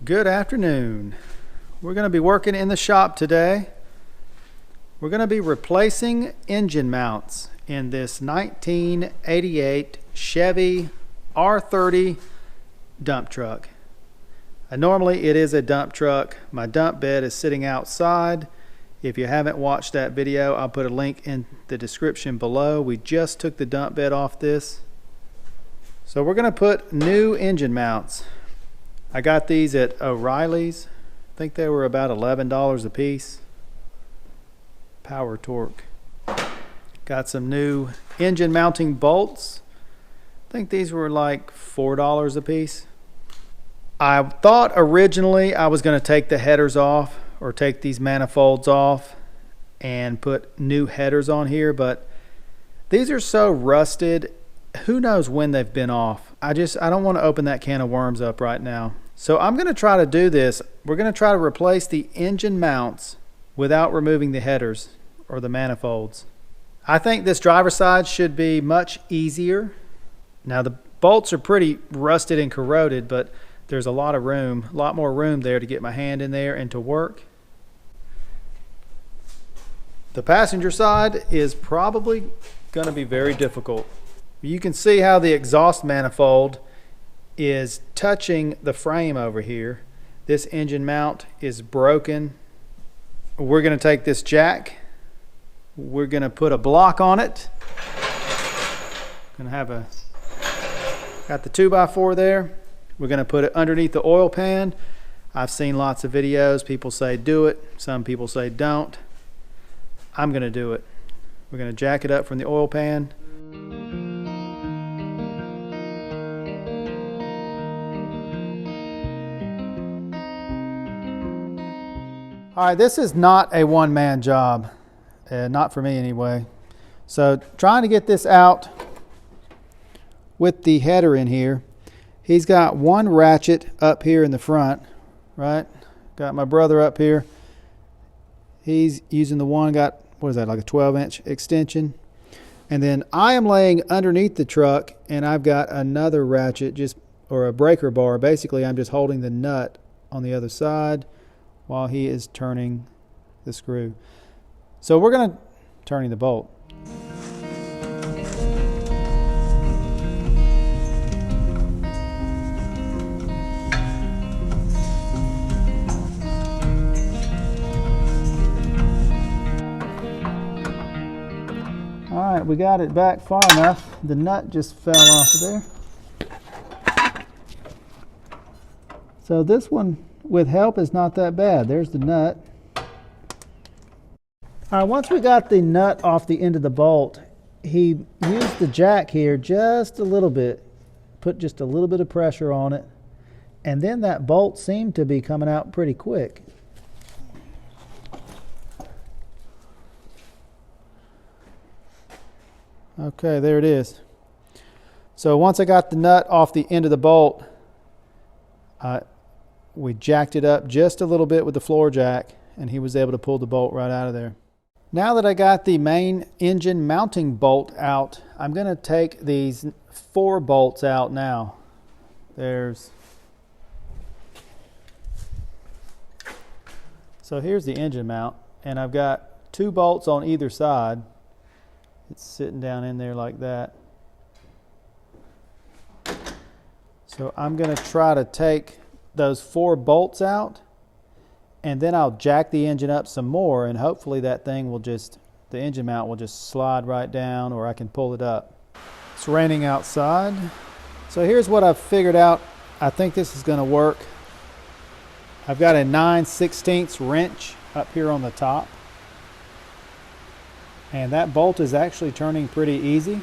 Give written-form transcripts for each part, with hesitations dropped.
Good afternoon. We're going to be working in the shop today. We're going to be replacing engine mounts in this 1988 Chevy R30 dump truck. Normally it is a dump truck. My dump bed is sitting outside. If you haven't watched that video, I'll put a link in the description below. We just took the dump bed off this. So we're going to put new engine mounts. I got these at O'Reilly's. I think they were about $11 a piece. Power torque. Got some new engine mounting bolts. I think these were like $4 a piece. I thought originally I was going to take the headers off or take these manifolds off and put new headers on here, but these are so rusted. Who knows when they've been off. I don't want to open that can of worms up right now. So I'm going to try to do this. We're going to try to replace the engine mounts without removing the headers or the manifolds. I think this driver's side should be much easier. Now the bolts are pretty rusted and corroded, but there's a lot of room, a lot more room there to get my hand in there and to work. The passenger side is probably going to be very difficult. You can see how the exhaust manifold is touching the frame over here. This engine mount is broken. We're going to take this jack. We're going to put a block on it. Going to have got the 2x4 there. We're going to put it underneath the oil pan. I've seen lots of videos. People say do it. Some people say don't. I'm going to do it. We're going to jack it up from the oil pan. All right, this is not a one-man job, not for me anyway. So trying to get this out with the header in here. He's got one ratchet up here in the front, right? Got my brother up here. He's using the one, got, what is that, like a 12-inch extension. And then I am laying underneath the truck and I've got another ratchet, or a breaker bar. Basically, I'm just holding the nut on the other side while he is turning the screw. So we're going to turning the bolt. All right, we got it back far enough. The nut just fell off of there. So this one with help is not that bad. There's the nut. All right, once we got the nut off the end of the bolt, he used the jack here just a little bit, put just a little bit of pressure on it, and then that bolt seemed to be coming out pretty quick. Okay, there it is. So once I got the nut off the end of the bolt, we jacked it up just a little bit with the floor jack, and he was able to pull the bolt right out of there. Now that I got the main engine mounting bolt out, I'm going to take these 4 bolts out now. So here's the engine mount, and I've got 2 bolts on either side. It's sitting down in there like that. So I'm going to try to take those 4 bolts out, and then I'll jack the engine up some more, and hopefully that thing will the engine mount will just slide right down, or I can pull it up. It's raining outside. So here's what I've figured out. I think this is going to work. I've got a 9/16 wrench up here on the top, and that bolt is actually turning pretty easy.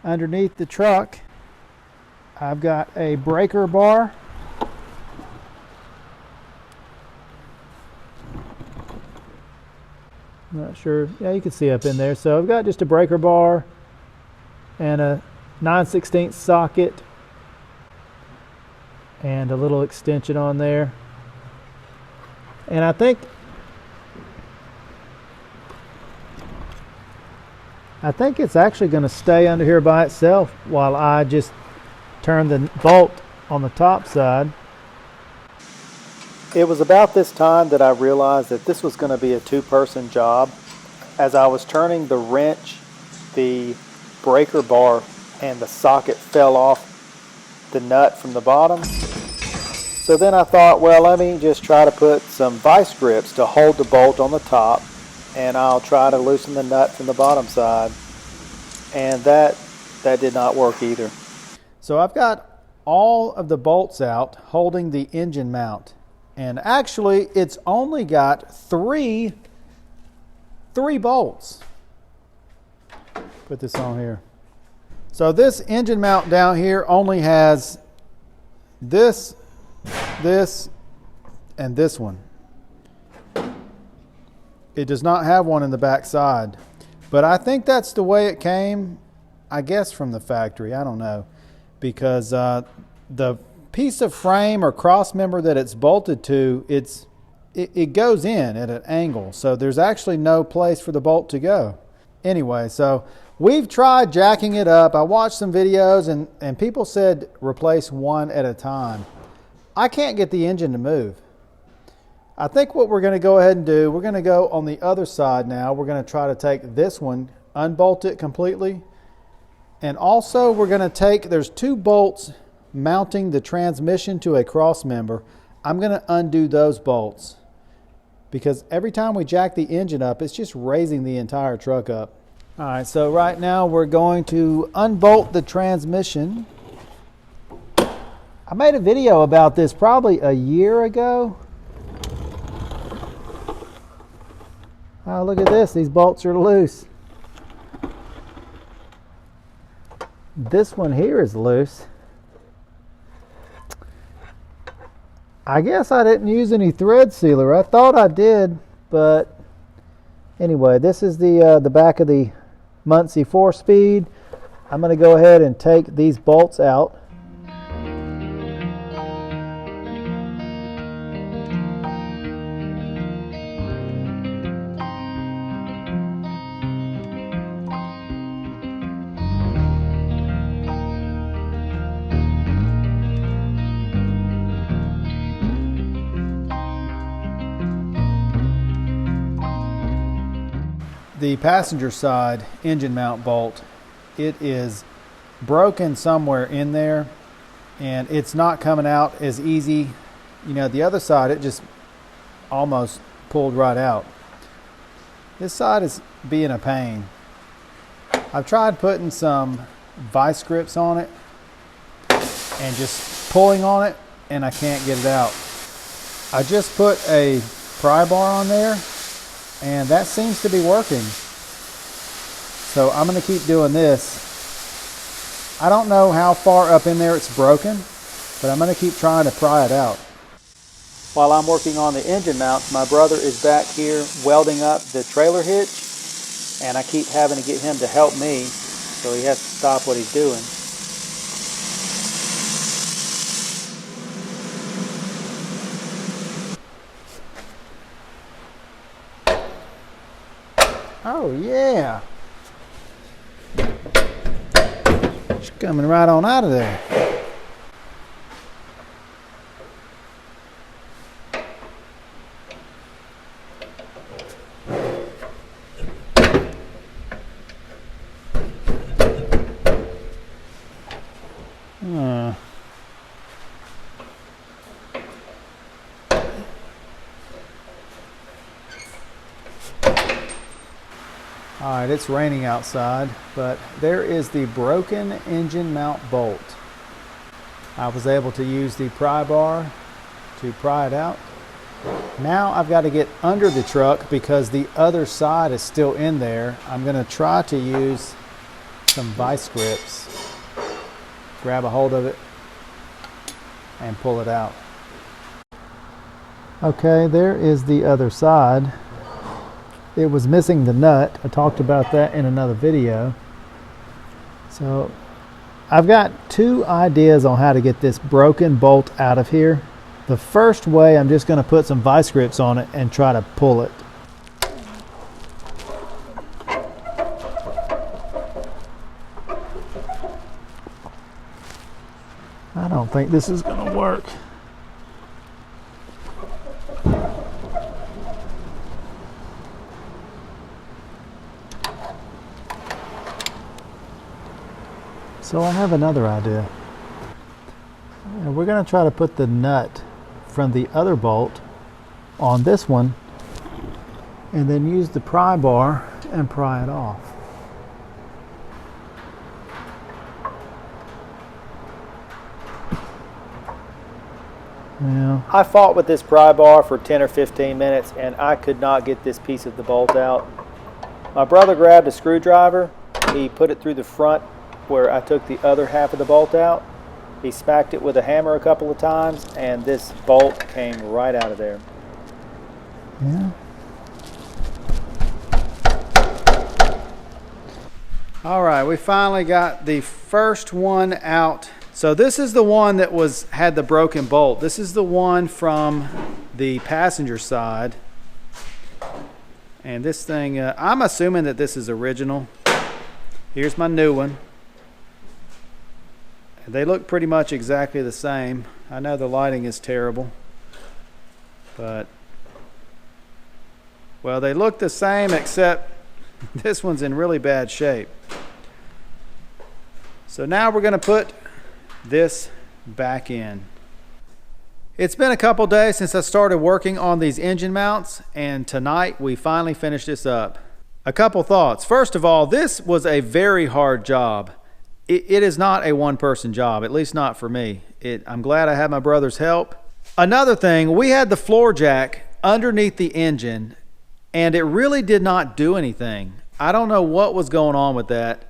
Underneath the truck, I've got a breaker bar. I'm not sure. Yeah, you can see up in there. So I've got just a breaker bar and a 9/16 socket and a little extension on there. And I think it's actually going to stay under here by itself while I just turn the bolt on the top side. It was about this time that I realized that this was going to be a two-person job. As I was turning the wrench, the breaker bar and the socket fell off the nut from the bottom. So then I thought, well, let me just try to put some vice grips to hold the bolt on the top, and I'll try to loosen the nut from the bottom side. And that did not work either. So I've got all of the bolts out holding the engine mount. And actually, it's only got three bolts. Put this on here. So this engine mount down here only has this, and this one. It does not have one in the back side. But I think that's the way it came, I guess, from the factory. I don't know. Because the piece of frame or cross member that it's bolted to, it goes in at an angle, so there's actually no place for the bolt to go. Anyway, so we've tried jacking it up. I watched some videos and people said replace one at a time. I can't get the engine to move. I think what we're going to go ahead and do, we're going to go on the other side now. We're going to try to take this one, unbolt it completely, and also we're going to take, there's two bolts mounting the transmission to a cross member. I'm going to undo those bolts because every time we jack the engine up, it's just raising the entire truck up. All right, so right now we're going to unbolt the transmission. I made a video about this probably a year ago. Oh, look at this, these bolts are loose. This one here is loose. I guess I didn't use any thread sealer. I thought I did, but anyway, this is the back of the Muncie 4-speed. I'm going to go ahead and take these bolts out. The passenger side engine mount bolt, it is broken somewhere in there and it's not coming out as easy. You know, the other side, it just almost pulled right out. This side is being a pain. I've tried putting some vice grips on it and just pulling on it, and I can't get it out. I just put a pry bar on there and that seems to be working. So I'm going to keep doing this. I don't know how far up in there it's broken, but I'm going to keep trying to pry it out. While I'm working on the engine mounts, my brother is back here welding up the trailer hitch, and I keep having to get him to help me, so he has to stop what he's doing. Oh yeah, it's coming right on out of there. Alright, it's raining outside, but there is the broken engine mount bolt. I was able to use the pry bar to pry it out. Now I've got to get under the truck because the other side is still in there. I'm going to try to use some vice grips, grab a hold of it, and pull it out. Okay, there is the other side. It was missing the nut. I talked about that in another video. So I've got two ideas on how to get this broken bolt out of here. The first way, I'm just going to put some vice grips on it and try to pull it. I don't don't think this is gonna work. So I have another idea. And we're going to try to put the nut from the other bolt on this one and then use the pry bar and pry it off. Yeah. I fought with this pry bar for 10 or 15 minutes and I could not get this piece of the bolt out. My brother grabbed a screwdriver, he put it through the front where I took the other half of the bolt out. He smacked it with a hammer a couple of times and this bolt came right out of there. Yeah. All right, we finally got the first one out. So this is the one that had the broken bolt. This is the one from the passenger side. And this thing, I'm assuming that this is original. Here's my new one. They look pretty much exactly the same. I know the lighting is terrible, but, well, they look the same except this one's in really bad shape. So now we're going to put this back in. It's been a couple days since I started working on these engine mounts, and tonight we finally finished this up. A couple thoughts. First of all, this was a very hard job. It is not a one-person job, at least not for me. I'm glad I had my brother's help. Another thing, we had the floor jack underneath the engine, and it really did not do anything. I don't know what was going on with that.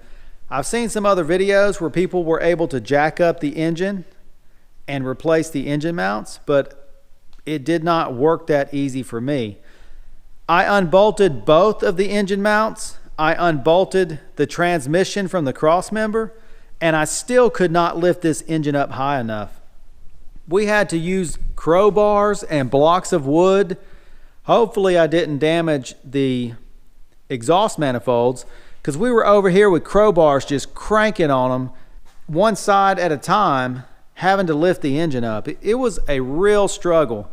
I've seen some other videos where people were able to jack up the engine and replace the engine mounts, but it did not work that easy for me. I unbolted both of the engine mounts. I unbolted the transmission from the cross member, and I still could not lift this engine up high enough. We had to use crowbars and blocks of wood. Hopefully I didn't damage the exhaust manifolds, because we were over here with crowbars just cranking on them, one side at a time, having to lift the engine up. It was a real struggle.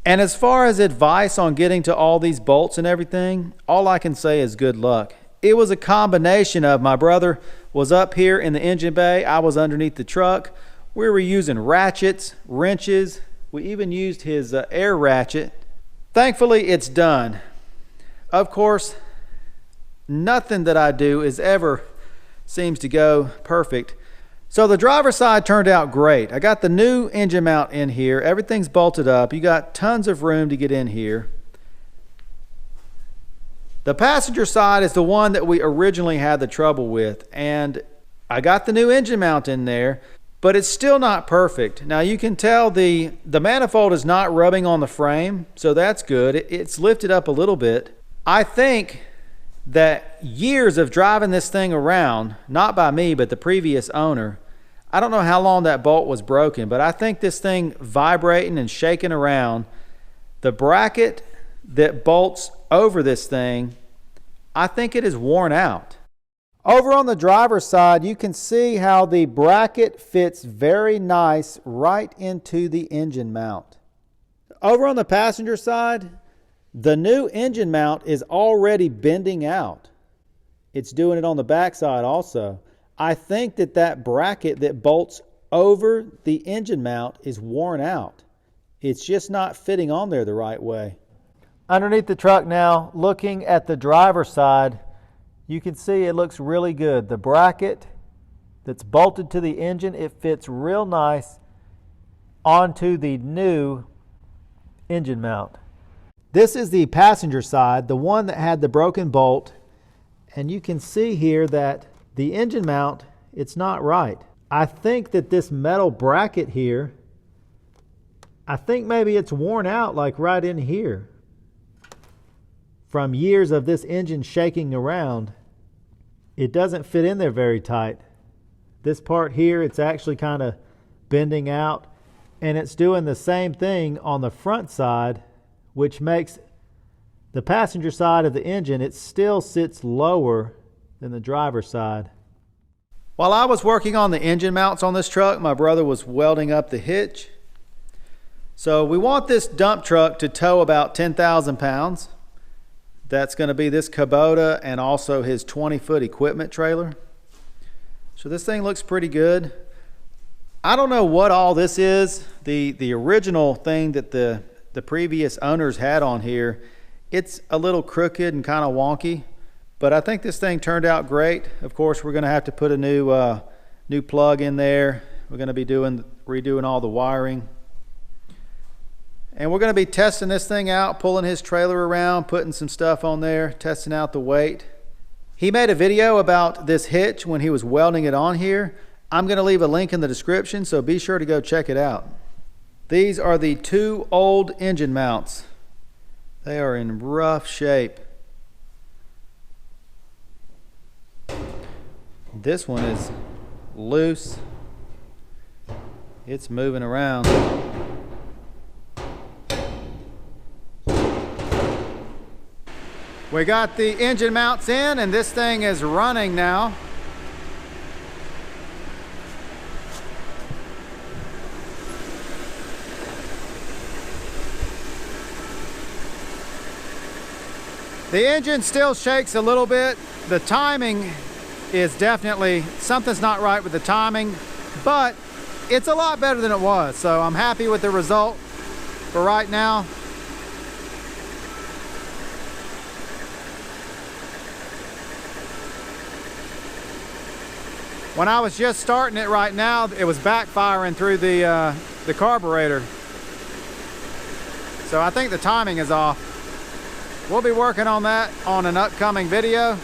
And as far as advice on getting to all these bolts and everything, all I can say is good luck. It was a combination of my brother was up here in the engine bay, I was underneath the truck. We were using ratchets, wrenches. We even used his air ratchet. Thankfully, it's done. Of course, nothing that I do ever seems to go perfect. So the driver's side turned out great. I got the new engine mount in here. Everything's bolted up. You got tons of room to get in here. The passenger side is the one that we originally had the trouble with, and I got the new engine mount in there, but it's still not perfect. Now you can tell the manifold is not rubbing on the frame, so that's good. It's lifted up a little bit. I think that years of driving this thing around, not by me, but the previous owner, I don't know how long that bolt was broken, but I think this thing vibrating and shaking around, the bracket that bolts over this thing, I think it is worn out. Over on the driver's side, you can see how the bracket fits very nice right into the engine mount. Over on the passenger side, the new engine mount is already bending out. It's doing it on the back side also. I think that bracket that bolts over the engine mount is worn out. It's just not fitting on there the right way. Underneath the truck now, looking at the driver's side, you can see it looks really good. The bracket that's bolted to the engine, it fits real nice onto the new engine mount. This is the passenger side, the one that had the broken bolt, and you can see here that the engine mount, it's not right. I think that this metal bracket here, I think maybe it's worn out like right in here from years of this engine shaking around. It doesn't fit in there very tight. This part here, it's actually kind of bending out, and it's doing the same thing on the front side, which makes the passenger side of the engine, it still sits lower than the driver's side. While I was working on the engine mounts on this truck, my brother was welding up the hitch. So we want this dump truck to tow about 10,000 pounds. That's going to be this Kubota and also his 20-foot equipment trailer. So this thing looks pretty good. I don't know what all this is. The original thing that the previous owners had on here, it's a little crooked and kind of wonky. But I think this thing turned out great. Of course, we're going to have to put a new plug in there. We're going to be redoing all the wiring. And we're going to be testing this thing out, pulling his trailer around, putting some stuff on there, testing out the weight. He made a video about this hitch when he was welding it on here. I'm going to leave a link in the description, so be sure to go check it out. These are the two old engine mounts. They are in rough shape. This one is loose. It's moving around. We got the engine mounts in and this thing is running now. The engine still shakes a little bit. The timing is definitely, something's not right with the timing, but it's a lot better than it was. So I'm happy with the result for right now. When I was just starting it right now, it was backfiring through the carburetor. So I think the timing is off. We'll be working on that on an upcoming video.